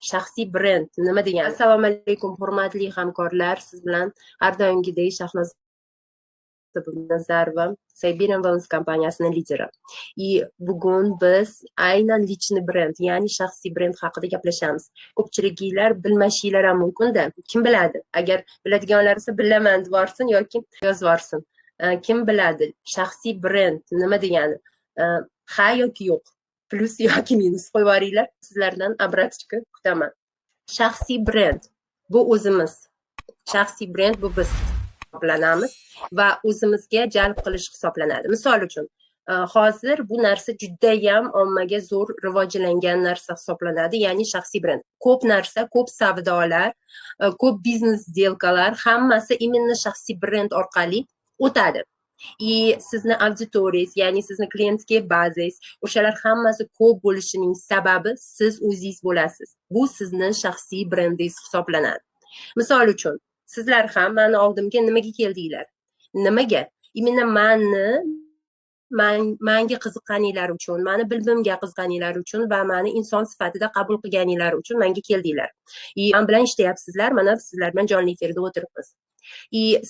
shaxsiy brend nima degani? Assalomu alaykum hurmatli hamkorlar, siz bilan har doimgidek Shahnoza Nazarova, Siberian Wellness kompaniyasining lideri. Bugun biz aynan lichni brend, ya'ni shaxsiy brend haqida gaplashamiz. Ko'pchiliklar bilmasinglar ham mumkin-da. Kim biladi? Agar biladiganlar esa bilaman devorsin yoki yozib yuborsin. Kim biladi? Shaxsiy brend nima degani? Ha yoki yo'q? Plus yoki minus qo'yib yuboringlar. Sizlardan obratchka kutaman. Shaxsiy brend bu o'zimiz. Shaxsiy brend bu biz hisoblanamiz va o'zimizga jalb qilish hisoblanadi. Misol uchun, hozir bu narsa judayam ommaga zo'r rivojlangan narsa hisoblanadi, ya'ni shaxsiy brend. Ko'p narsa, ko'p savdolar, ko'p biznes сделкалар hammasi именно shaxsiy brend orqali o'tadi. Sizni auditoriyangiz, ya'ni sizni klientskiy bazangiz, o'shalar hammasi ko'p bo'lishining sababi siz o'zingiz bo'lasiz. Bu sizning shaxsiy brendingiz hisoblanadi. Misol uchun, sizlar ham meni oldimga nimaga keldinglar? Nimaga? Imенно menga qiziqqaninglar uchun, meni bilbimga qiziqqaninglar uchun va meni inson sifatida qabul qilganinglar uchun menga keldinglar. Men bilan ishlayapsizlar, mana sizlar bilan jonli efirda o'tiribmiz.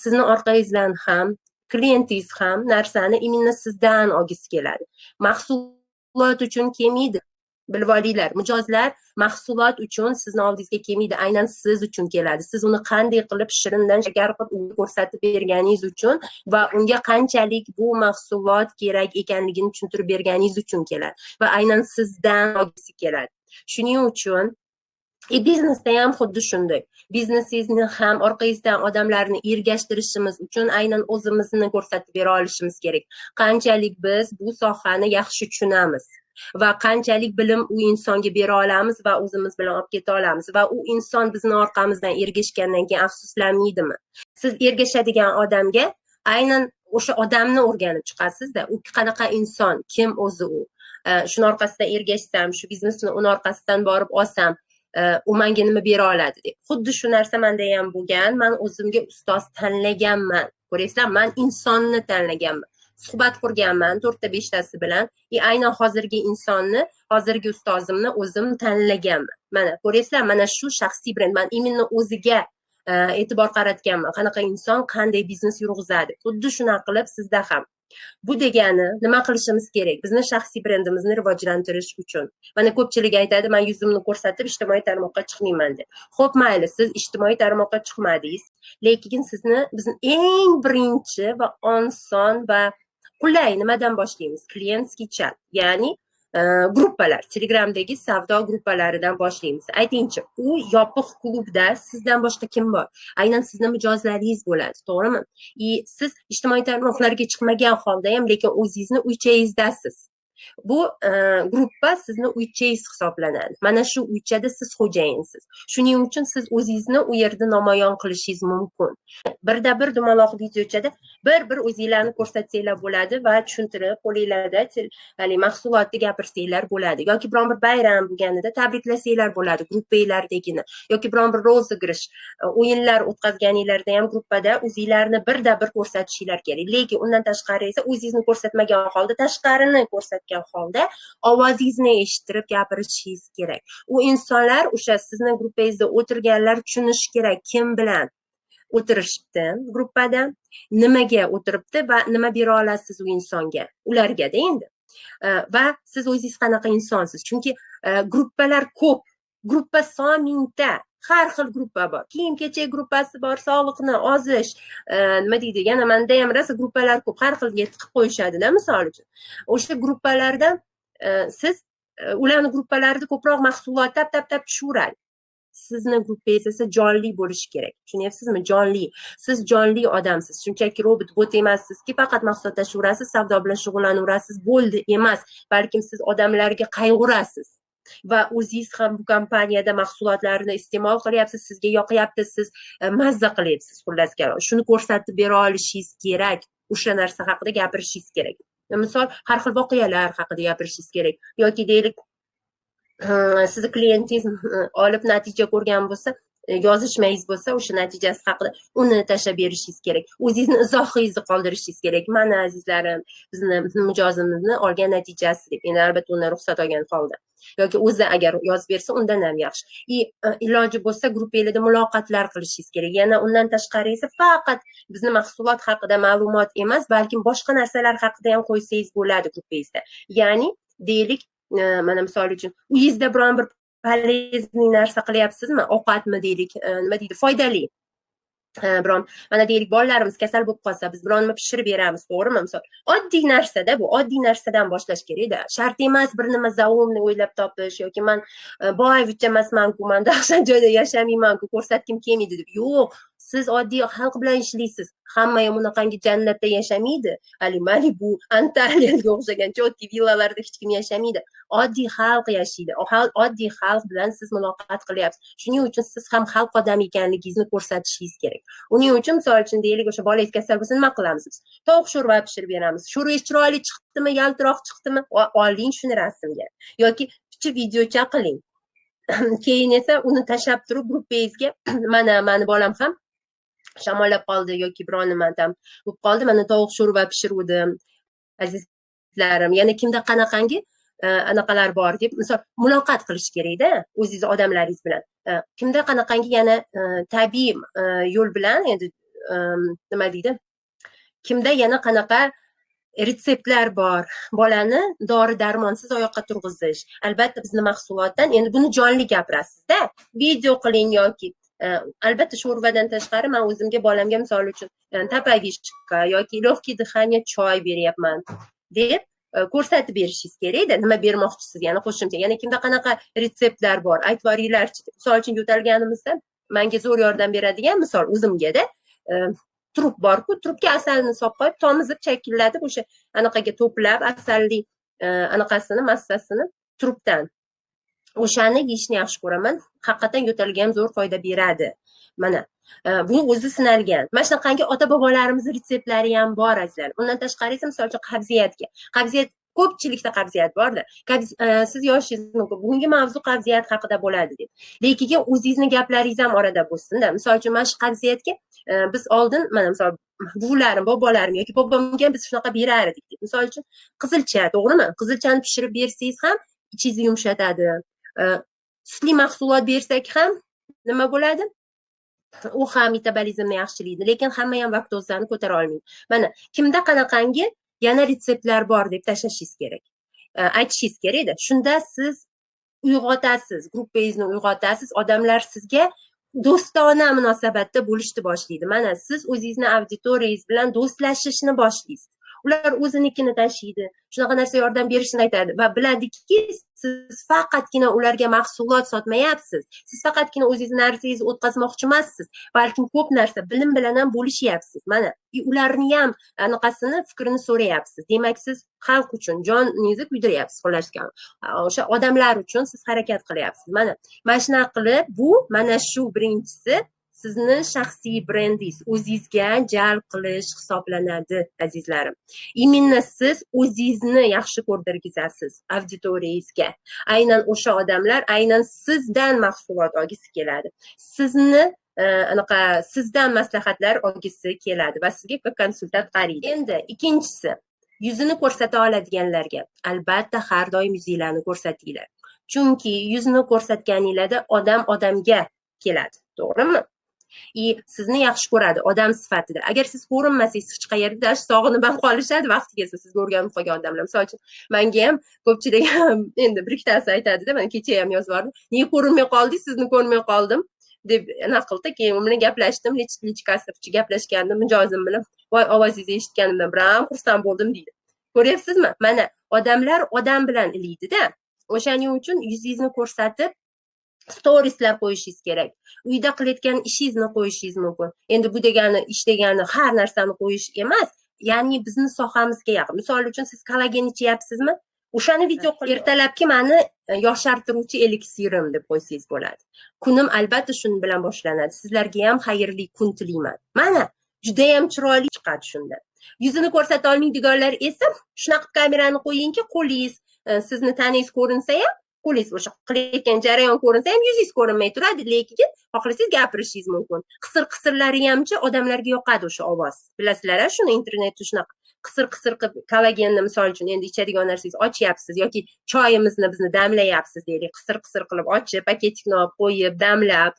Sizni orqangizdan ham klientingiz ham narsani imенно sizdan olgisi keladi. Mahsulot uchun kelmaydi. Bilib olinglar, mijozlar mahsulot uchun sizni oldingizga kelmaydi, aynan siz uchun keladi. Siz uni qanday qilib shirindan shakar qilib ko'rsatib berganingiz uchun va unga qanchalik bu mahsulot kerak ekanligini tushuntirib berganingiz uchun keladi va aynan sizdan olgisi keladi. Shuning uchun biznesda ham xuddi shunday. Biznesingizni ham orqangizdan odamlarni ergashtirishimiz uchun aynan o'zimizni ko'rsatib bera olishimiz kerak. Qanchalik biz bu sohani yaxshi tushunamiz va qanchalik bilim u insonga bera olamiz va o'zimiz bilan olib keta olamiz va u inson bizni orqamizdan ergashgandan keyin afsuslanmaydimi? Siz ergashadigan odamga aynan o'sha odamni o'rganib chiqasizda, u qanaqa inson, kim o'zi u. Shuni orqasidan ergashsam, shu biznesni uni orqasidan borib olsam, u menga nima bera oladi deb. Xuddi shu narsa menda ham bo'lgan. Men o'zimga ustoz tanlaganman. Ko'raysizlar, men insonni tanlaganman. Suhbat qurganman 4-5tasi bilan. Aynan hozirgi insonni, hozirgi ustozimni o'zim tanlaganman. Mana ko'raysizlar, mana shu shaxsiy brend. Men imенно o'ziga e'tibor qaratganman. Qanaqa inson qanday biznes yurg'izadi. Xuddi shunaqa qilib sizda ham. Bu degani nima qilishimiz kerak? Bizni shaxsiy brendimizni rivojlantirish uchun. Mana ko'pchilik aytadi, men yuzimni ko'rsatib ijtimoiy tarmoqqa chiqmayman deb. Xo'p, mayli, siz ijtimoiy tarmoqqa chiqmadingiz, lekin bizni eng birinchi va oson va qulay nimadan boshlaymiz? Klientskiy chat, ya'ni gruppalar, Telegramdagi savdo gruppalaridan boshlaymiz. Aytingchi, u yopiq klubda sizdan boshqa kim bor? Aynan sizning mijozlaringiz bo'ladi, to'g'rimi? Siz ijtimoiy tarmoqlarga chiqmagan holda ham, lekin o'zingizni uychayizdasiz. Bu gruppa sizni uychangiz hisoblanadi. Mana shu uychada siz xo'jayinsiz. Shuning uchun siz o'zingizni u yerda namoyon qilishingiz mumkin. Birda bir dumaloq videochada bir o'zingizlarni ko'rsatsanglar bo'ladi va tushuntirib qo'linglarda mahsulotni gapirsanglar bo'ladi. Yoki biron bir bayram bo'lganida tabriklasanglar bo'ladi gruppanglardagini. Yoki biron bir rozigrish o'yinlar o'tkazganinglarda ham gruppada o'zingizlarni birda bir ko'rsatishinglar kerak. Lekin undan tashqari esa o'zingizni ko'rsatmagan holda tashqarini ko'rsatgan holda ovozingizni eshittirib gapirishingiz kerak. U insonlar o'sha sizning gruppangizda o'tirganlar tushunishi kerak, kim bilan o'tirishibdi gruppada, nimaga o'tiribdi va nima bera olasiz u insonga, ularga-da endi. Va siz o'zingiz qanaqa insonsiz? Chunki gruppalar ko'p. Gruppa son mingta. Har xil gruppa bor. Kiyim-kechak gruppasi bor, sog'liqni ozish, nima deydi, yana menda ham rosa gruppalar ko'p. Har xilga tiqib qo'yishadi-da, misol uchun. O'sha gruppalardan siz ularni gruppalarida ko'proq mahsulot tap tushaveradi. Sizni gruppangiz esa jonli bo'lishi kerak. Tushunyapsizmi? Jonli. Siz jonli odamsiz. Shunchaki robot, bot emassizki, faqat mahsulot tashaverasiz, savdo bilan shug'ullanaverasiz, bo'ldi emas. Balkim siz odamlarga qayg'urasiz. Va o'zingiz ham bu kompaniyada mahsulotlarni iste'mol qilyapsiz, sizga yoqyapti, siz mazza qilyapsiz, xullas kalom. Shuni ko'rsatib bera olishingiz kerak. O'sha narsa haqida gapirishingiz kerak. Misol, har xil voqealar haqida gapirishingiz kerak. Yoki deylik, sizni klientingiz olib natija ko'rgan bo'lsa, yozishmangiz bo'lsa o'sha natijasi haqida uni tashlab berishingiz kerak. O'zingizni izohingizni qoldirishingiz kerak. Mana azizlarim, bizni mijozimizni olgan natijasi deb. Endi albatta undan ruxsat olgan holda. Yoki o'zi agar yozib bersa undan ham yaxshi. Iloji bo'lsa guruhingizda muloqotlar qilishingiz kerak. Yana undan tashqari esa faqat bizni mahsulot haqida ma'lumot emas, balkim boshqa narsalar haqida ham qo'ysangiz bo'ladi guruhingizda. Ya'ni deylik, mana misol uchun uyingizda biron bir polezniy narsa qilyapsizmi? Ovqatmi deylik, nima deydi, foydali. Biron mana deylik bolalarimiz kasal bo'lib qolsa, biz bironini pishirib beramiz, to'g'rimi? Misol oddiy narsada, bu oddiy narsadan boshlash kerak-da. Shart emas bir nima zaumni o'ylab topish yoki men boyvachcha emasman-ku, men dahshat joyda yashamayman-ku, ko'rsatkim kelmaydi deb. Yo'q, siz oddiy xalq bilan ishlaysiz. Hamma ham unaqangi jannatda yashamaydi. Malibu, Antaliyaga o'xshagan cho'tki villalarda hech kim yashamaydi. Oddiy xalq yashaydi. Oddiy xalq bilan siz muloqot qilyapsiz. Shuning uchun siz ham xalq odami ekanligingizni ko'rsatishingiz kerak. Uning uchun misol uchun deylik, o'sha bolangiz kasal bo'lsa nima qilamiz biz? Tovuq sho'rva pishirib beramiz. Sho'rvangiz chiroyli chiqdimi, yaltiroq chiqdimi? Oling shuni rasmga. Yoki kichik videocha qiling. Keyin esa uni tashlab turib guruhingizga mana meni bolam ham shamollab qoldi yoki biron nimadan bo'lib qoldi, mana tovuq sho'rva pishiruvdim. Azizlarim, yana kimda qanaqangi anaqalar bor deb misol muloqot qilish kerak-da o'zingiz odamlaringiz bilan. Kimda qanaqangi yana tabiiy yo'l bilan, endi nima deydi? Kimda yana qanaqa retseptlar bor, bolani dori darmonsiz oyoqqa turg'izish. Albatta bizni mahsulotdan, endi buni jonli gapirasiz-da, video qiling yoki albatta sho'rvadan tashqari men o'zimga bolamga misol uchun tapagishka yoki lегкий дыхание choy beryapman deb ko'rsatib berishingiz kerak-da, nima bermoqchisiz, yana qo'shimcha. Yana kimda qanaqa retseptlar bor, aytib yuboringlarchi. Misol uchun yo'talganimizda menga zo'r yordam beradigan, misol o'zimga-da trup bor-ku, trupga asalni solib qo'yib, tomizib, chakillatib, o'sha anaqaga to'plab, asalli anaqasini, massasini trupdan. O'shani yeyishni yaxshi ko'raman. Haqiqatan yo'talga ham zo'r foyda beradi. Mana bu o'zi sinalgan. Mana shunaqangi ota-bobolarimiz retseptlari ham bor azizlar. Undan tashqari esa misol uchun qabziyat ko'pchilikda qabziyat borda. Siz yoshingiz mumkin. Bugungi mavzu qabziyat haqida bo'ladi deb. Lekin o'zingizni gaplaringiz ham orada bo'lsin-da. Misol uchun mana shu qabziyatga biz oldin mana misol buvlarim, bobolarim yoki bobomga biz shunaqa berar edik. Misol uchun qizilcha, to'g'rimi? Qizilchani pishirib bersangiz ham ichingizni yumshatadi. Sutli mahsulot bersak ham nima bo'ladi? U ham metabolizmni yaxshilaydi, lekin hamma ham laktozani ko'tara olmaydi. Mana kimda qanaqangi yana retseptlar bor deb tashlashingiz kerak. Aytishingiz kerak-da. Shunda siz uyg'otasiz, guruhingizni uyg'otasiz, odamlar sizga do'stona munosabatda bo'lishni boshlaydi. Mana siz o'zingizni auditoriyangiz bilan do'stlashishni boshlaysiz. Ular o'zinikini tashiydi, shunaqa narsa yordam berishini aytadi va biladiki, siz faqatgina ularga mahsulot sotmayapsiz. Siz faqatgina o'zingiz narsangizni o'tkazmoqchi emassiz, balkim ko'p narsa bilim bilan ham bo'lishyapsiz. Mana ularni ham anaqasini, fikrini so'rayapsiz. Demak, siz xalq uchun joningizni kuydiryapsiz, xulashgan. O'sha odamlar uchun siz harakat qilyapsiz. Mana shunaqa qilib, bu mana shu birinchisi sizni shaxsiy brendingiz, o'zingizga jalb qilish hisoblanadi, azizlarim. Именно siz o'zingizni yaxshi ko'rdirgizasiz auditoriyangizga. Aynan o'sha odamlar aynan sizdan mahsulot olgisi keladi. Sizni sizdan maslahatlar olgisi keladi va sizga konsultant qaraydi. Endi ikkinchisi, yuzini ko'rsata oladiganlarga albatta har doim yuzinglarni ko'rsatinglar. Chunki yuzni ko'rsatganingizda odam odamga keladi, to'g'rimi? Sizni yaxshi ko'radi odam sifatida. Agar siz ko'rinmasangiz hech qayerda sog'inib ham qolishadi vaqti kelsa, sizni o'rganib qolgan odamlar. Misol uchun menga ham ko'pchilik endi bir ikkitasi aytadi-da, mana kecha ham yozib yubordim. Nega ko'rinmay qoldingiz? Sizni ko'rmay qoldim deb naqilda. Keyin u bilan gaplashdim, lichkasi gaplashgandim mijozim bilan. Voy, ovozingizni eshitganimdan biram xursand bo'ldim deydi. Ko'ryapsizmi? Mana odamlar odam bilan iliydi-da. O'shaning uchun yuzingizni ko'rsatib storieslar qo'yishingiz kerak. Uyda qilayotgan ishingizni qo'yishingiz mumkin. Endi bu degani ish degani har narsani qo'yish emas, ya'ni bizni sohamizga yaqin. Misol uchun siz kollagen ichyapsizmi? O'shani video qilib ertalabki meni yoshartiruvchi eliksirim deb qo'ysangiz bo'ladi. Kunim albatta shuni bilan boshlanadi. Sizlarga ham xayrli kun tilayman. Mana juda ham chiroyli chiqadi shunda. Yuzini ko'rsata olmaydiganlar esa shunaqa kamerani qo'yingki, qo'lingiz sizni taningiz ko'rinsa ham qo'lingiz o'sha qilayotgan jarayon ko'rinsa ham yuzingiz ko'rinmay turadi, lekin xohlasangiz gapirishingiz mumkin. Qisir-qisirlari hamchi odamlarga yoqadi o'sha ovoz. Bilasizlar-a, shuni internetda shunaqa qisir-qisir qilib kollagenni misol uchun endi ichadigan narsangizni ochyapsiz yoki choyimizni bizni damlayapsiz deylik, qisir-qisir qilib ochib, paketikni olib qo'yib, damlab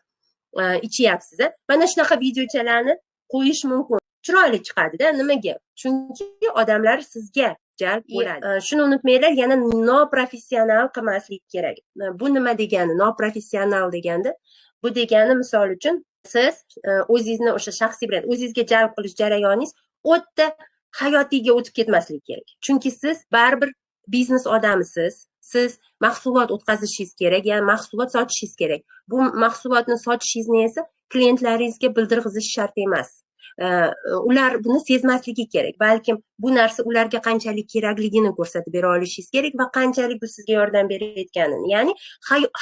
ichyapsiz. Mana shunaqa videochalarni qo'yish mumkin. Chiroyli chiqadi-da. Nimaga? Chunki odamlar sizga jalb bo'ladi. Shuni unutmanglar, yana noprofessional qilmaslik kerak. Bu nima degani? Noprofessional deganda, bu degani misol uchun siz o'zingizni o'sha shaxsiy brend, o'zingizga jalb qilish jarayoningiz o'ta hayotiyga o'tib ketmasligi kerak. Chunki siz baribir biznes odamisiz. Siz mahsulot o'tkazishingiz kerak, ya'ni mahsulot sotishingiz kerak. Bu mahsulotni sotishingizni esa klientlaringizga bildirg'izish shart emas. Ular buni sezmasligi kerak. Balkim bu narsa ularga qanchalik kerakligini ko'rsatib bera olishingiz kerak va qanchalik bu sizga yordam berayotganini. Ya'ni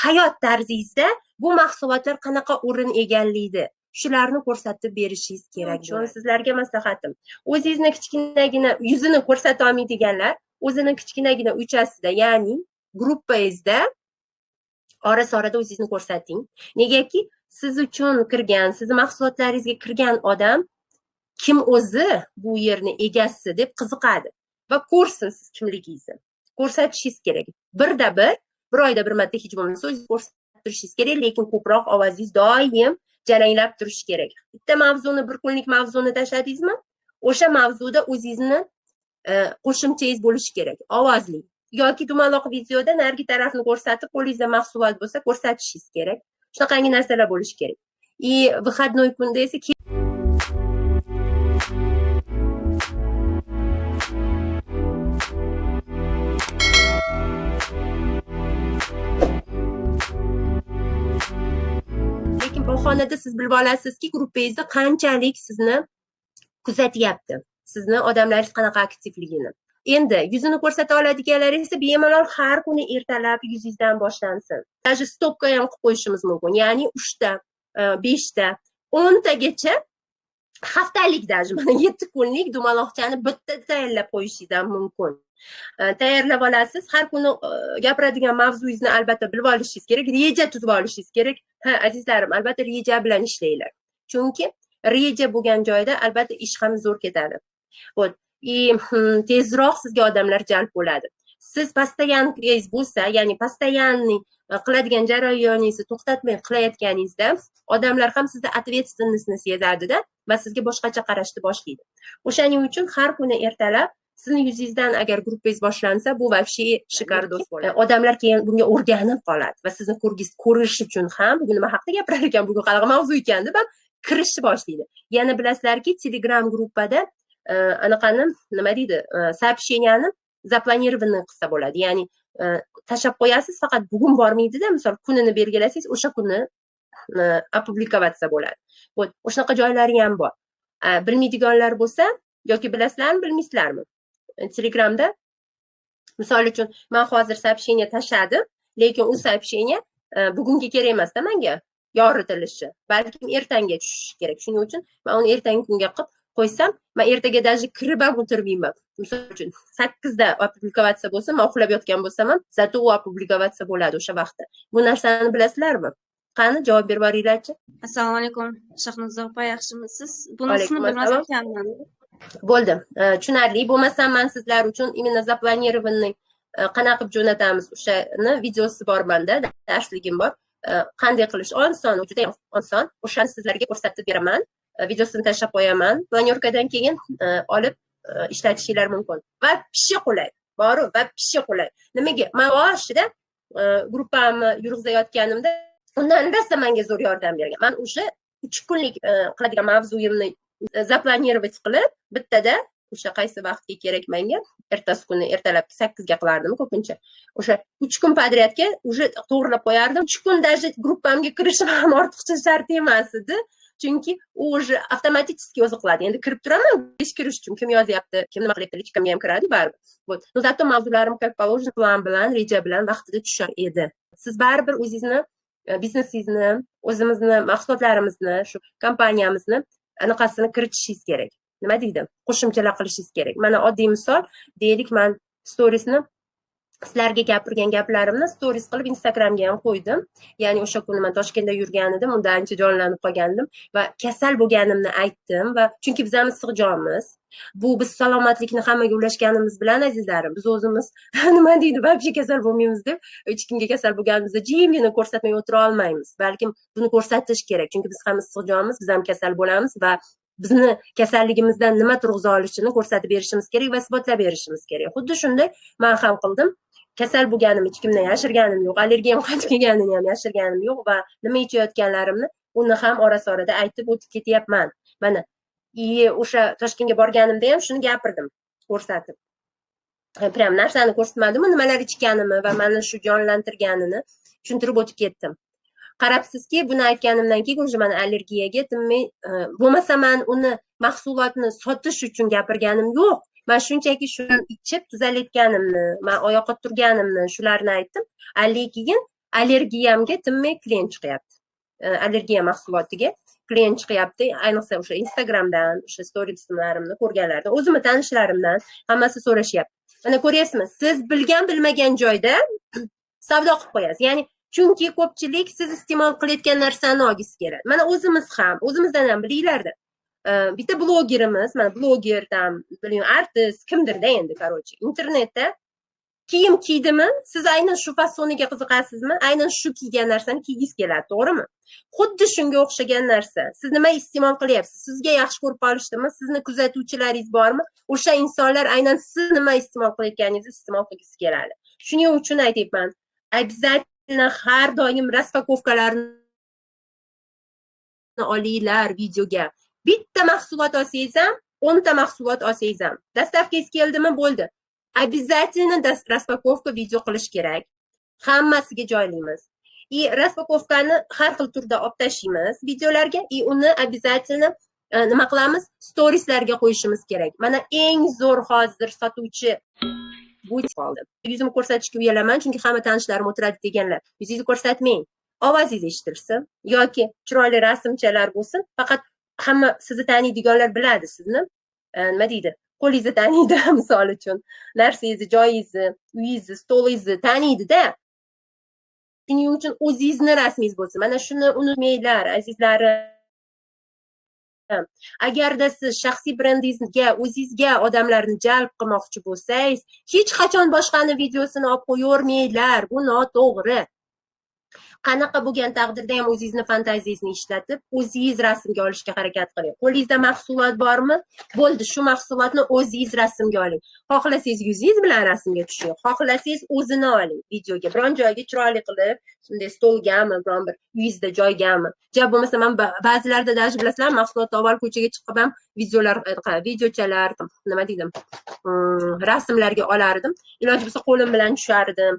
hayot tarzingizda bu mahsulotlar qanaqa o'rin egallaydi, shularni ko'rsatib berishingiz kerak. Shu sizlarga maslahatim. O'zingizni kichkinagina yuzini ko'rsata olmaydiganlar, o'zini kichkinagina uychasida, ya'ni gruppangizda ora-sorada o'zingizni ko'rsating. Negaki, siz uchun kirgan, sizni mahsulotlaringizga kirgan odam kim o'zi bu yerni egasi deb qiziqadi va ko'rsin siz kimligingizni. Ko'rsatishingiz kerak. Bir oyda bir marta hech bo'lmasa o'zingizni ko'rsatib turishingiz kerak, lekin ko'proq ovozingiz doim jaranglab turishi kerak. Bitta mavzuni, bir kunlik mavzuni tashladingizmi, o'sha mavzuda o'zingizni qo'shimchangiz bo'lishi kerak. Ovozli yoki dumaloq videoda narigi tarafni ko'rsatib, qo'lingizda mahsulot bo'lsa ko'rsatishingiz kerak. Shunaqangi narsalar bo'lishi kerak. Выходной kunda esa lekin bahonada siz bilib olasizki, gruppangizda qanchalik sizni kuzatyapti, sizni odamlaringiz qanaqa aktivligini. Endi yuzini ko'rsata oladiganlar esa bemalol har kuni ertalab yuzingizdan boshlansin. Даже stopka ham qilib qo'yishimiz mumkin. Ya'ni 3 ta, 5 ta, 10 tagacha haftalik даже mana 7 kunlik dumaloqchani bitta tayyorlab qo'yishingiz ham mumkin. Tayyorlab olasiz. Har kuni gapiradigan mavzungizni albatta bilib olishingiz kerak, reja tuzib olishingiz kerak. Ha, azizlarim, albatta reja bilan ishlanglar. Chunki reja bo'lgan joyda albatta ish ham zo'r ketadi. Вот. Tezroq sizga odamlar jalb bo'ladi. Siz постоянканgiz bo'lsa, ya'ni постоянный qiladigan jarayoningizni to'xtatmay qilayotganingizda, odamlar ham sizda ответственностьni sezadi-da va sizga boshqacha qarashni boshlaydi. O'shaning uchun har kuni ertalab sizni yuzingizdan agar gruppangiz boshlansa, bu вообще shikardos bo'ladi. Odamlar keyin bunga o'rganib qoladi va sizni ko'rish uchun ham bugun nima haqida gapirar ekan, bugun qanaqa mavzu ekan deb kirishni boshlaydi. Yana bilasizlarki, Telegram gruppada anaqani nima deydi, сообщенияni запланированный qilsa bo'ladi. Ya'ni tashab qo'yasiz, faqat bugun bormaydi-da, misol kunini belgilasangiz, o'sha kuni opublikovatsa bo'ladi. Вот, o'shaqa joylari ham bor. Bilmaydiganlar bo'lsa yoki bilasizlarmi, bilmaysizlarmi? Telegramda misol uchun men hozir сообщение tashladim, lekin u сообщение bugunga kerak emas-da menga yoritilishi. Balkim ertangi tushishi kerak. Shuning uchun men uni ertangi kunga qilib qo'ysam, men ertaga даже kirib ham o'tirmayman. Misol uchun 8 da opublikovatsiya bo'lsa, men uxlab yotgan bo'lsam ham, zato u opublikovatsiya bo'ladi o'sha vaqtda. Bu narsani bilasizlarmi? Qani javob berib boringlar-chi. Assalomu alaykum, Shahnoza opa, yaxshimisiz? Bunisini bilmas ekanman. Bo'ldi. Tushunarli. Bo'lmasam men sizlar uchun imенно запланированный qanaqa qilib jo'natamiz o'shani videosi bor menda, darsligim bor. Qanday qilish oson, juda oson. O'shani sizlarga ko'rsatib beraman. Videosini tashlab qo'yaman. Planyorkadan keyin olib ishlatishinglar mumkin. Va pishi qulay. Boru va pishi qulay. Nimaga? Men boshida gruppamni yurg'izayotganimda undan rosa menga zo'r yordam bergan. Men o'sha 3 kunlik qiladigan mavzuyimni zaplanirovать qilib, bittada o'sha qaysi vaqtga kerak menga, ertasi kuni ertalabki 8 ga qilardim ko'pincha. O'sha 3 kun podryadga уже to'g'rilab qo'yardim. 3 kun даже gruppamga kirishim ham ortiqcha shart emas edi. Chunki u уже avtomatik o'zi qiladi. Endi kirib turaman, ish kirish uchun kim yozyapti, kim nima qilyapti, lichkamga ham kiradi baribir. Вот. Но зато mavzularim как положено plan bilan, reja bilan vaqtida tushar edi. Siz baribir o'zingizni, biznesingizni, o'zimizni mahsulotlarimizni, shu kompaniyamizni anaqasini kiritishingiz kerak. Nima deydi? Qo'shimchalar qilishingiz kerak. Mana oddiy misol, deylik, men storiesni sizlarga gapirgan gaplarimni stories qilib Instagramga ham qo'ydim. Ya'ni o'sha kuni men Toshkentda yurgan edim, unda ancha jonlanib qolgandim va kasal bo'lganimni aytdim va chunki bizamiz sig'jonmiz. Bu biz salomatlikni hammaga ulashganimiz bilan azizlarim, biz o'zimiz nima deydi, вообще kasal bo'lmaymiz deb hech kimga kasal bo'lganimizda jimgina ko'rsatmay o'tira olmaymiz. Balkim buni ko'rsatish kerak, chunki biz ham sig'jonmiz, biz ham kasal bo'lamiz va bizni kasalligimizdan nima turg'iza olishini ko'rsatib berishimiz kerak va isbotlab berishimiz kerak. Xuddi shunday men ham qildim. Kasal bo'lganim hech kimdan yashirganim yo'q, allergiyam qaytib kelganini ham yashirganim yo'q va nima ichayotganlarimni uni ham orasi-orada aytib o'tib ketyapman. Mana o'sha Toshkentga borganimda ham shuni gapirdim, ko'rsatib. Prям narsani ko'rsatmadim, nimalar ichganimni va meni shu jonlantirganini tushuntirib o'tib ketdim. Qarabsizki, buni aytganimdan keyin уже men allergiyaga tinmay, bo'lmasa men uni mahsulotni sotish uchun gapirganim yo'q. Men shunchaki shuni ichib tuzalayotganimni, men oyoqqa turganimni, shularni aytdim. Lekin allergiyamga tinmay klient chiqyapti. Allergiya mahsulotiga klient chiqyapti. Ayniqsa o'sha Instagramdan, o'sha storislarimni ko'rganlardan, o'zimni tanishlarimdan hammasi so'rashyapti. Mana ko'ryapsizmi? Siz bilgan bilmagan joyda savdo qilib qo'yasiz. Ya'ni chunki ko'pchilik siz iste'mol qilayotgan narsani olgisi keladi. Mana o'zimiz ham, o'zimizdan ham bilinglarda. Bitta blogerimiz, mana blogerdan, bilmayman, artist, kimdirda endi, короче, internetda kiyim kiydimi, siz aynan shu fasoniga qiziqasizmi? Aynan shu kiygan narsani kiygingiz keladi, to'g'rimi? Xuddi shunga o'xshagan narsa. Siz nima iste'mol qilyapsiz? Sizga yaxshi ko'rib qolishdimi? Sizni kuzatuvchilaringiz bormi? O'sha insonlar aynan siz nima iste'mol qilayotganingizni iste'mol qilgisi keladi. Shuning uchun aytyapman, обязательно har doim raspakovkalarni olinglar videoga. Bitta mahsulot olsangiz ham, 10 ta mahsulot olsangiz ham. Dastavkangiz keldimi, bo'ldi. Обязательно raspakovka video qilish kerak. Hammasiga joylaymiz. Raspakovkani har xil turda olib tashlaymiz videolarga, uni обязательно nima qilamiz? Storieslarga qo'yishimiz kerak. Mana eng zo'r hozir sotuvchi bu qoldi. Yuzimni ko'rsatishga uyalaman, chunki hamma tanishlarim o'tiradi deganlar. Yuzingizni ko'rsatmang. Ovozingiz eshitilsin yoki chiroyli rasmchalar bo'lsin. Faqat hamma sizni taniydiganlar biladi sizni. Nima deydi? Qo'lingizni taniydi, misol uchun. Narsangizni, joyingizni, uyingizni, stolingizni taniydi-da. Shuning uchun o'zingizni rasmingiz bo'lsin. Mana shuni unutmanglar, azizlarim. Agarda siz shaxsiy brendingizga, o'zingizga odamlarni jalb qilmoqchi bo'lsangiz, hech qachon boshqani videosini olib qo'yavermanglar. Bu noto'g'ri. Qanaqa bo'lgan taqdirda ham o'zingizni fantaziyangizni ishlatib, o'zingiz rasmga olishga harakat qiling. Qo'lingizda mahsulot bormi? Bo'ldi, shu mahsulotni o'zingiz rasmga oling. Xohlasangiz yuzingiz bilan rasmga tushing, xohlasangiz o'zini oling videoga. Biron joyga chiroyli qilib, shunday stolgami, biron bir uyingizda joygami. Ja bo'lmasa, men ba'zilarda даже bilasizlar, mahsulotni olib ko'chaga chiqib ham videochalar, nima deydim, rasmlarga olardim. Iloji bo'lsa qo'lim bilan tushardim.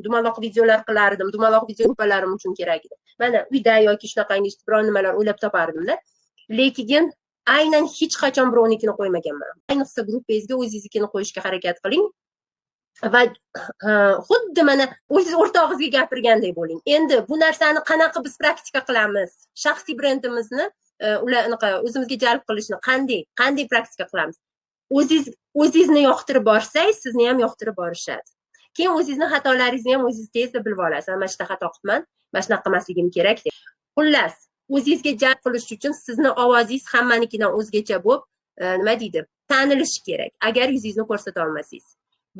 Dumaloq videolar qilardim, dumaloq video grupalarim uchun kerak edi. Mana uyda yoki shunaqangi biron nimalar o'ylab topardim-da. Lekin aynan hech qachon birovnikini qo'ymaganman. Ayniqsa gruppangizga o'zingiznikini qo'yishga harakat qiling va xuddi mana o'zingiz o'rtog'ingizga gapirgandek bo'ling. Endi bu narsani qanaqa biz praktika qilamiz? Shaxsiy brendimizni ularni o'zimizga jalb qilishni qanday praktika qilamiz? O'zingizni yoqtirib borsangiz, sizni ham yoqtirib borishadi. Keyin o'zingizni xatolaringizni ham o'zingiz tezda bilib olasiz. Mana shu xato qilibman, mana shunaqa qilmasligim kerak deb. Xullas, o'zingizga jalb qilish uchun sizni ovozingiz hammanikidan o'zgacha bo'lib, nima deydi? Tanilishi kerak. Agar yuzingizni ko'rsata olmasangiz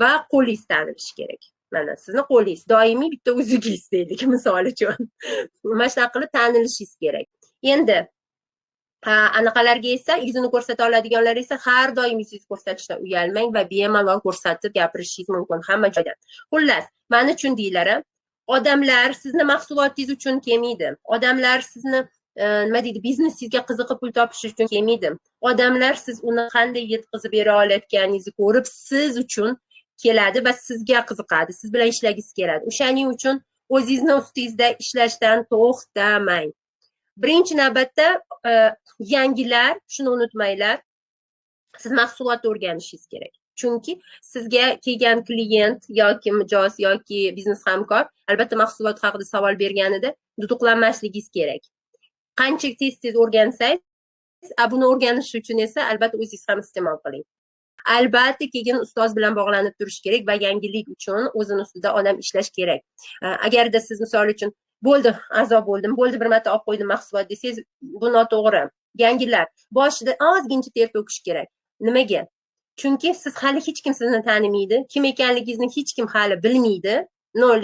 va qo'lingiz tanilishi kerak. Mana sizni qo'lingiz doimiy bitta o'zingiz deylik, misol uchun. Mana shunaqa qilib tanilishingiz kerak. Endi anaqalarga esa, yuzini ko'rsata oladiganlar esa har doim yuzingizni ko'rsatishdan uyalmang va bemalol ko'rsatib gapirishingiz mumkin hamma joyda. Xullas, meni tushundinglar. Odamlar sizni mahsulotingiz uchun kelmaydi. Odamlar sizni nima deydi, biznesingizga qiziqib pul topish uchun kelmaydi. Odamlar siz uni qanday yetkazib bera olayotganingizni ko'rib, siz uchun keladi va sizga qiziqadi. Siz bilan ishlagingiz keladi. O'shaning uchun o'zingizni ustingizda ishlashdan to'xtamang. Birinchi navbatda yangilar, shuni unutmanglar, siz mahsulotni o'rganishingiz kerak. Chunki sizga kelgan klient yoki mijoz yoki biznes hamkor albatta mahsulot haqida savol berganida duduqlanmasligingiz kerak. Qancha tez o'rgansangiz, buni o'rganish uchun esa albatta o'zingiz ham iste'mol qiling. albatta keyin ustoz bilan bog'lanib turish kerak va yangilik uchun o'zini ustida odam ishlash kerak. Agarda siz misol uchun bo'ldi a'zo bo'ldim, bo'ldi bir marta olib qo'ydim mahsulot desangiz, bu noto'g'ri. Yangilar boshida ozgincha ter to'kish kerak. Nimaga? Chunki siz hali hech kim sizni tanimaydi, kim ekanligingizni hech kim hali bilmaydi.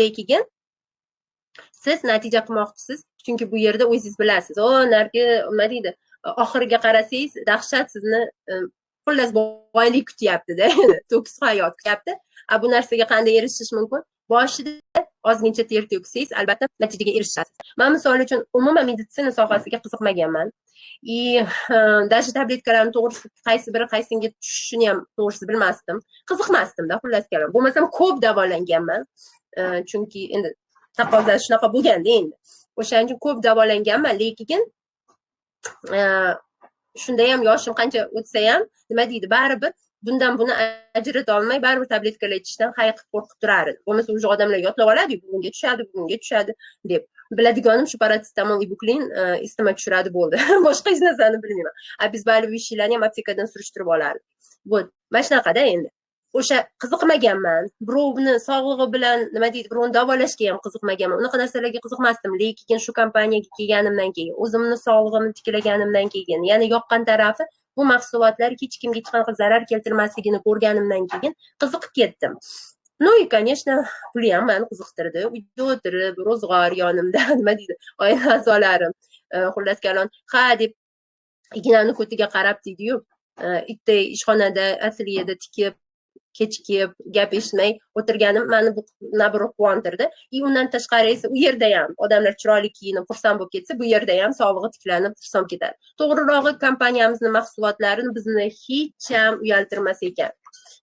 Lekin siz natija qilmoqchisiz, chunki bu yerda o'zingiz bilasiz. Narigi nima deydi, oxiriga qarasangiz dahshat sizni xullas boylik kutyapti-da, to'kis hayot kutyapti. Bu narsaga qanday erishish mumkin? Boshida ozgincha ter to'ksangiz, albatta natijaga erishasiz. Men misol uchun umuman meditsina sohasiga qiziqmaganman. Даже tabletkalarni to'g'risi qaysi biri qaysinga tushishini ham to'g'risi bilmasdim. Qiziqmasdim-da, xullas kalom. Bo'lmasam ko'p davolanganman. Chunki endi taqozo shunaqa bo'lganda endi. O'shaning uchun ko'p davolanganman, lekin shunda ham yoshim qancha o'tsa ham, nima deydi, baribir bundan buni ajrata olmay, baribir tabletkalar ichishdan hayiqib qo'rqib turar edi. Bo'lmasa o'sha odamlar yotlab oladi, bugunga tushadi deb. Biladiganim shu paratsitamol, ibuklin isitma tushiradi bo'ldi. Boshqa hech narsani bilmayman. Biz bali bu ishlarni ham aptekadan surishtirib olardik. Bo'ldi. Mana shunaqada endi. O'sha qiziqmaganman. Birovni sog'lig'i bilan nima deydi, birovni davolashga ham qiziqmaganman. Unaqa narsalarga qiziqmasdim, lekin shu kompaniyaga kelganimdan keyin, o'zimni sog'lig'imni tiklaganimdan keyin, yana yoqqan tarafi bu mahsulotlar hech kimga hech qanaqa zarar keltirmasligini ko'rganimdan keyin qiziqib ketdim. И, конечно, puli ham meni qiziqtirdi. Uyda o'tirib, ro'zg'or yonimda, nima deydi, oila a'zolarim, xullas kalon, ha deb ignani ko'tiga qarab deydi-yu, itday ishxonada, atelyeda tikib, kechikib, gap eshitmay o'tirganim meni bu nabiroq quvontirdi. Undan tashqari esa u yerda ham odamlar chiroyli kiyinib, xursand bo'lib ketsa, bu yerda ham sog'lig'i tiklanib, xursand ketadi. To'g'rirog'i, kompaniyamizning mahsulotlarini bizni hech ham uyaltirmas ekan.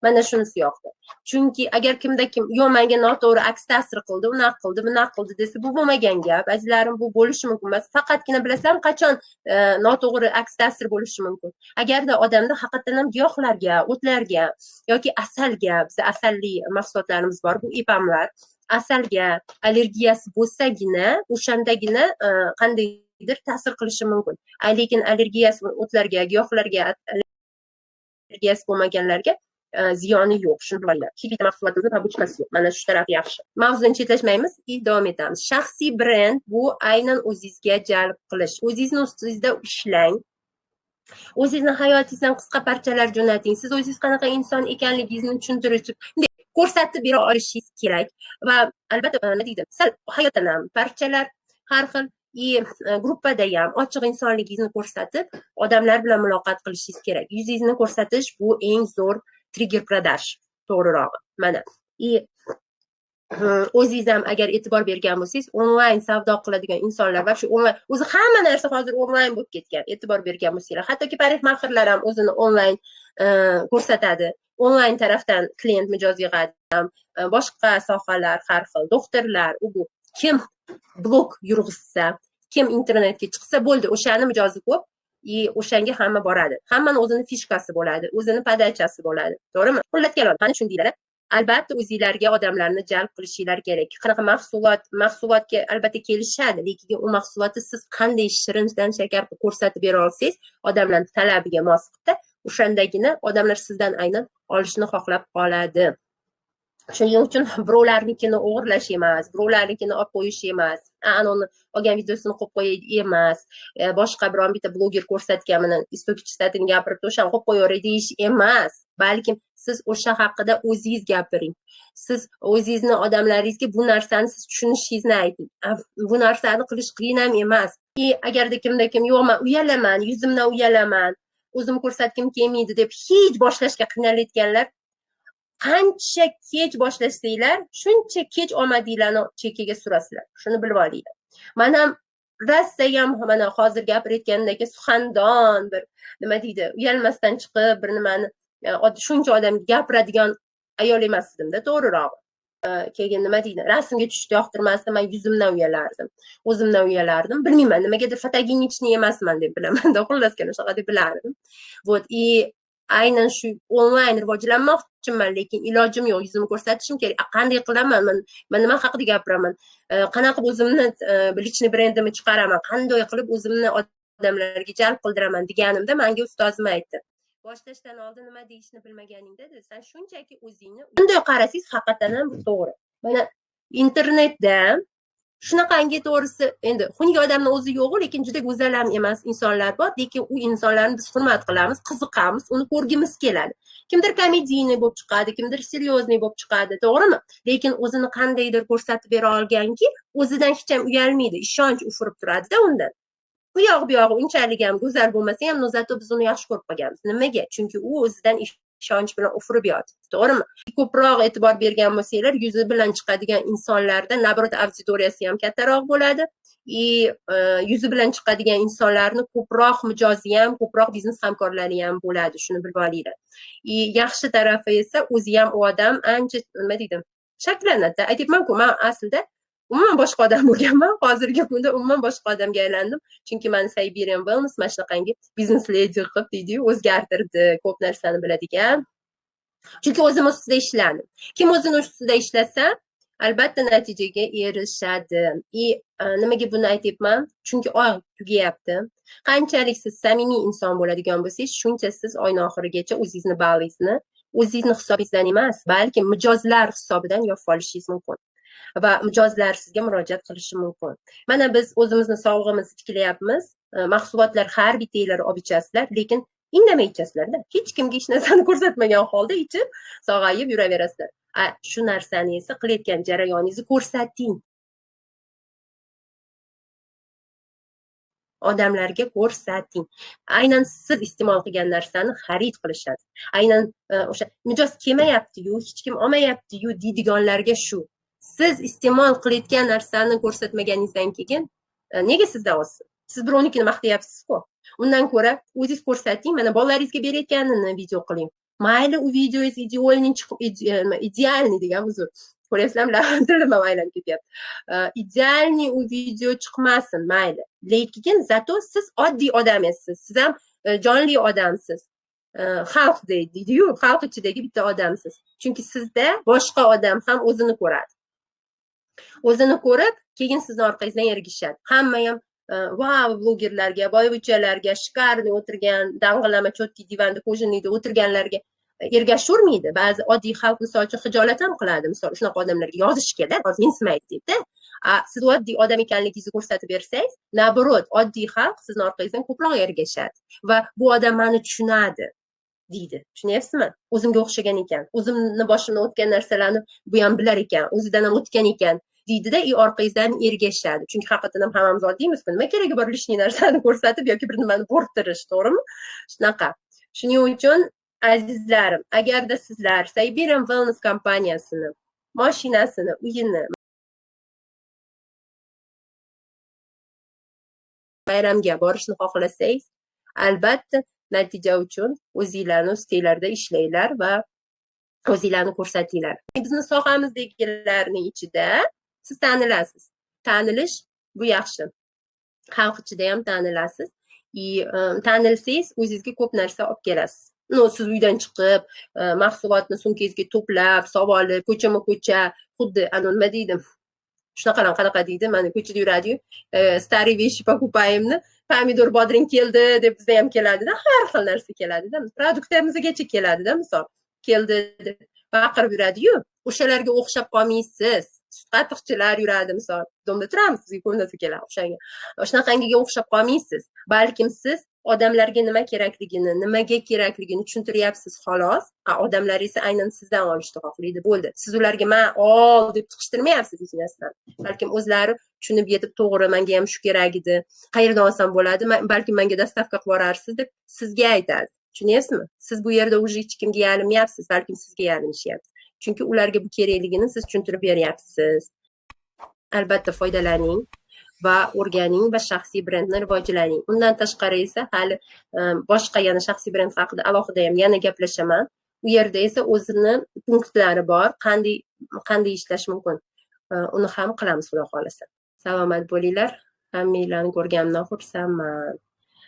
Mana shunisi yoqdi. Chunki agar kimda kim menga noto'g'ri aks ta'sir qildi, unaqa qildi, bunaqa qildi desa, bu bo'lmagan gap. Azizlarim, bu bo'lishi mumkin emas. Faqatgina bilasam qachon noto'g'ri aks ta'sir bo'lishi mumkin. Agarda odamda haqiqatan ham giyohlarga, o'tlarga yoki asalga, bizda asalli mahsulotlarimiz bor, bu ipamlar, asalga allergiyasi bo'lsagina, o'shandagina qandaydir ta'sir qilishi mumkin. Lekin allergiyasi o'tlarga, giyohlarga, allergiyasi bo'lmaganlarga ziyoni yo'q. Shuni bilinglar. Hech bitta mahsulotimizni tabuchkasi yo'q. Mana shu taraf yaxshi. Mavzudan chetlashmaymiz, davom etamiz. Shaxsiy brend bu aynan o'zingizga jalb qilish. O'zingizni ustingizda ishlang. O'zingizni hayotingizdan qisqa parchalar jo'nating. Siz o'zingiz qanaqa inson ekanligingizni tushuntirib, ko'rsatib bera olishingiz kerak. Va albatta, nima deydi, sal hayotdan ham parchalar, har xil gruppada ham ochiq insonligingizni ko'rsatib, odamlar bilan muloqot qilishingiz kerak. Yuzingizni ko'rsatish bu eng zo'r trigger продаж, to'g'rirog'i. Mana. O'zingiz ham agar e'tibor bergan bo'lsangiz, onlayn savdo qiladigan insonlar va shu onlayn, o'zi hamma narsa hozir onlayn bo'lib ketgan. E'tibor bergan bo'lsanglar, hattoki parikmahirlar ham o'zini onlayn ko'rsatadi. Onlayn tarafdan klient mijoz yig'adi, boshqa sohalar, har xil doktorlar, bu kim blog yurg'izsa, kim internetga chiqsa bo'ldi, o'shani mijozi ko'p. O'shanga hamma boradi. Hammani o'zini fishkasi bo'ladi, o'zini podachasi bo'ladi. To'g'rimi? Xullas kalom, mana shundaylar. Albatta o'zingizlarga odamlarni jalb qilishinglar kerak. Qanaqa mahsulotga albatta kelishadi, lekin u mahsulotni siz qanday shirindan shakar ko'rsatib bera olsangiz, odamlar talabiga mos qilib, o'shandagina odamlar sizdan aynan olishni xohlab qoladi. Shuning uchun birovlarnikini o'g'irlash emas, birovlarnikini olib qo'yish emas, anoni olgan videosini qo'yib qo'yish emas, boshqa biron bitta bloger ko'rsatganini istokichstatini gapirib o'shani qo'yib qo'yaveray deyish emas, balkim siz o'sha haqida o'zingiz gapiring. Siz o'zingizni odamlaringizga bu narsani siz tushunishingizni ayting. Bu narsani qilish qiyin ham emas. Agarda kimda kim yo'q, men uyalaman, yuzimdan uyalaman, o'zim ko'rsatgim kelmaydi deb hech boshlashga qiynalayotganlar, qancha kech boshlashsanglar, shuncha kech omadinglarni chekkaga surasizlar. Shuni bilib olinglar. Men ham rasta ham mana hozir gapirayotgandagi suxandon bir nima deydi, uyalmasdan chiqib bir nimani shuncha odam gapiradigan ayol emas edimda, to'g'rirog'i. Keyin nima deydi, rasmga tushishni yoqtirmasdim, men yuzimdan uyalardim, o'zimdan uyalardim. Bilmayman, nimagadir fotogenichniy emasman deb bilaman. Xullas kalom, shunaqa deb bilardim. Вот, aynan shu onlayn rivojlanmoqchiman, lekin ilojim yo'q, yuzimni ko'rsatishim kerak. Qanday qilaman? Men nima haqida gapiraman? Qanaqa o'zimni lichniy brendimni chiqaraman? Qanday qilib o'zimni odamlarga jalb qildiraman deganimda menga ustozim aytdi. boshlashdan oldin nima deyishni bilmaganingda sen shunchaki o'zingni bunday qarasangiz haqiqatan ham to'g'ri. Mana internetda shunaqangi to'g'risi endi xunuk odamni o'zi yo'q, lekin juda go'zal ham emas insonlar bor, lekin u insonlarni biz hurmat qilamiz, qiziqamiz, uni ko'rgimiz keladi. Kimdir komediyniy bo'lib chiqadi, kimdir seryozni bo'lib chiqadi, to'g'rimi? Lekin o'zini qandaydir ko'rsatib bera olganki, o'zidan hech ham uyalmaydi, ishonch ufurib turadi-da undan. Bu yog'i bu yog'i unchalik ham go'zal bo'lmasa ham, zato biz uni yaxshi ko'rib qolganmiz. Nimaga? Chunki u o'zidan ishonch bilan ufurib yotibdi, to'g'rimi? Ko'proq e'tibor bergan bo'lsanglar, yuzi bilan chiqadigan insonlarda nabrot auditoriyasi ham kattaroq bo'ladi. Yuzi bilan chiqadigan insonlarni ko'proq mijozi ham, ko'proq biznes hamkorlari ham bo'ladi, shuni bilib olinglar. Yaxshi tarafi esa o'zi ham u odam ancha nima deydi, shaklanadi. Aytibman-ku, men aslida umuman boshqa odam bo'lganman, hozirgi kunda umuman boshqa odamga aylandim. Chunki meni Siberian Wellness mana shunaqangi biznes ledi qilib deydi-yu, o'zgartirdi, ko'p narsani biladigan. Chunki o'zim ustida ishladim. Kim o'zini ustida ishlasa, albatta natijaga erishadi. Nimaga buni aytyapman? Chunki oy tugayapti. Qanchalik siz samimiy inson bo'ladigan bo'lsangiz, shuncha siz oyning oxirigacha o'zingizni ballingizni, o'zingizni hisobingizdan emas, balki mijozlar hisobidan yopib olishingiz mumkin. Va mijozlar sizga murojaat qilishi mumkin. Mana biz o'zimizni sog'lig'imizni tiklayapmiz. Mahsulotlar har bittanglar olib ichasizlar, lekin indamay ichasizlar-da. Hech kimga hech narsani ko'rsatmagan holda ichib, sog'ayib yuraverasizlar. Shu narsani esa qilayotgan jarayoningizni ko'rsating. Odamlarga ko'rsating. Aynan siz iste'mol qilgan narsani xarid qilishadi. Aynan o'sha mijoz kelmayapti-yu, hech kim olmayapti-yu deydiganlarga shu. Siz iste'mol qilayotgan narsani ko'rsatmaganingizdan keyin nega sizdan olsin? Siz birovnikini maqtayapsiz-ku. Undan ko'ra o'zingiz ko'rsating, mana bolalaringizga berayotganini video qiling. Mayli u videoingiz idealniy degan uzr. Ko'ryapsizlarmi, tilim ham aylanib ketyapti. Idealniy u video chiqmasin, mayli. Lekin zato siz oddiy odam esiz. Siz ham jonli odamsiz. Xalq deydi-yu, xalq ichidagi bitta odamsiz. Chunki sizda boshqa odam ham o'zini ko'radi. O'zini ko'rib, keyin sizni orqangizdan ergishadi. Hamma ham wow, blogerlarga, boyvuchalarga, shikarni o'tirgan, dang'illama cho'tki divanda qo'shinida o'tirganlarga ergashavermaydi. Ba'zi oddiy xalq misol uchun hijolat ham qiladi. Misol shunaqa odamlarga yozish kerak, hozir mensimaydi deydi. Siz oddiy odam ekanligingizni ko'rsatib bersangiz, nabrot, oddiy xalq sizni orqangizdan ko'proq ergashadi va bu odam meni tushunadi deydi. Tushunyapsizmi? O'zimga o'xshagan ekan. O'zimni boshimdan o'tgan narsalarni bu ham bilar ekan, o'zidan ham o'tgan ekan deydi-da, orqangizdan ergashadi. Chunki haqiqatan ham hammamiz oddiymiz. Nima keragi bor lishniy narsani ko'rsatib yoki bir nimani bo'rttirish, to'g'rimi? Shunaqa. Shuning uchun azizlarim, agarda sizlar Siberian Wellness kompaniyasini, mashinasini, uyini bayramga borishni xohlasangiz, albatta natija uchun o'zinglarni ustinglarda ishlanglar va o'zinglarni ko'rsatinglar. Bizning sohamizdagilarning ichida siz tanilasiz. Tanilish bu yaxshi. Xalq ichida ham tanilasiz. Tanilsangiz o'zingizga ko'p narsa olib kelasiz. Siz uydan chiqib, mahsulotni sumkangizga to'plab, sotib olib, ko'chama-ko'cha, xuddi nima deydi? Qanaqa deydi? Mana ko'chada yuradi-yu, stariy vещи покупаемni, pomidor bodring keldi deb bizda ham keladi-da, har xil narsa keladi-da. Produktlarimizgacha keladi-da, misol. Keldi deb baqirib yuradi-yu, o'shalarga o'xshab qolmaysiz. Qatiqchilar yuradi, misol. Domda turamiz, sizga ko'p narsa keladi o'shanga. Shunaqangiga o'xshab qolmaysiz. Balkim siz odamlarga nima kerakligini, nimaga kerakligini tushuntiryapsiz, xolos. Odamlar esa aynan sizdan olishni xohlaydi, bo'ldi. Siz ularga "Men ol" deb chiqishtirmayapsiz hech narsani. Balkim o'zlari tushunib yetib, to'g'ri, menga ham shu kerak edi. Qayerdan olsam bo'ladi? Balkim menga dostavka qilib yuborarsiz deb sizga aytadi. Tushunyapsizmi? Siz bu yerda уже hech kimga yalinmayapsiz, balkim sizga yalinishyapti. Chunki ularga bu kerakligini siz tushuntirib beryapsiz. Albatta foydalaning va o'rganing va shaxsiy brendni rivojlaning. Undan tashqari esa hali boshqa yana shaxsiy brend haqida alohida ham yana gaplashaman. U yerda esa o'zini punktlari bor, qanday ishlash mumkin. Uni ham qilamiz, xudo xolasa. Salomat bo'linglar. Hammanglarni ko'rganimdan xursandman.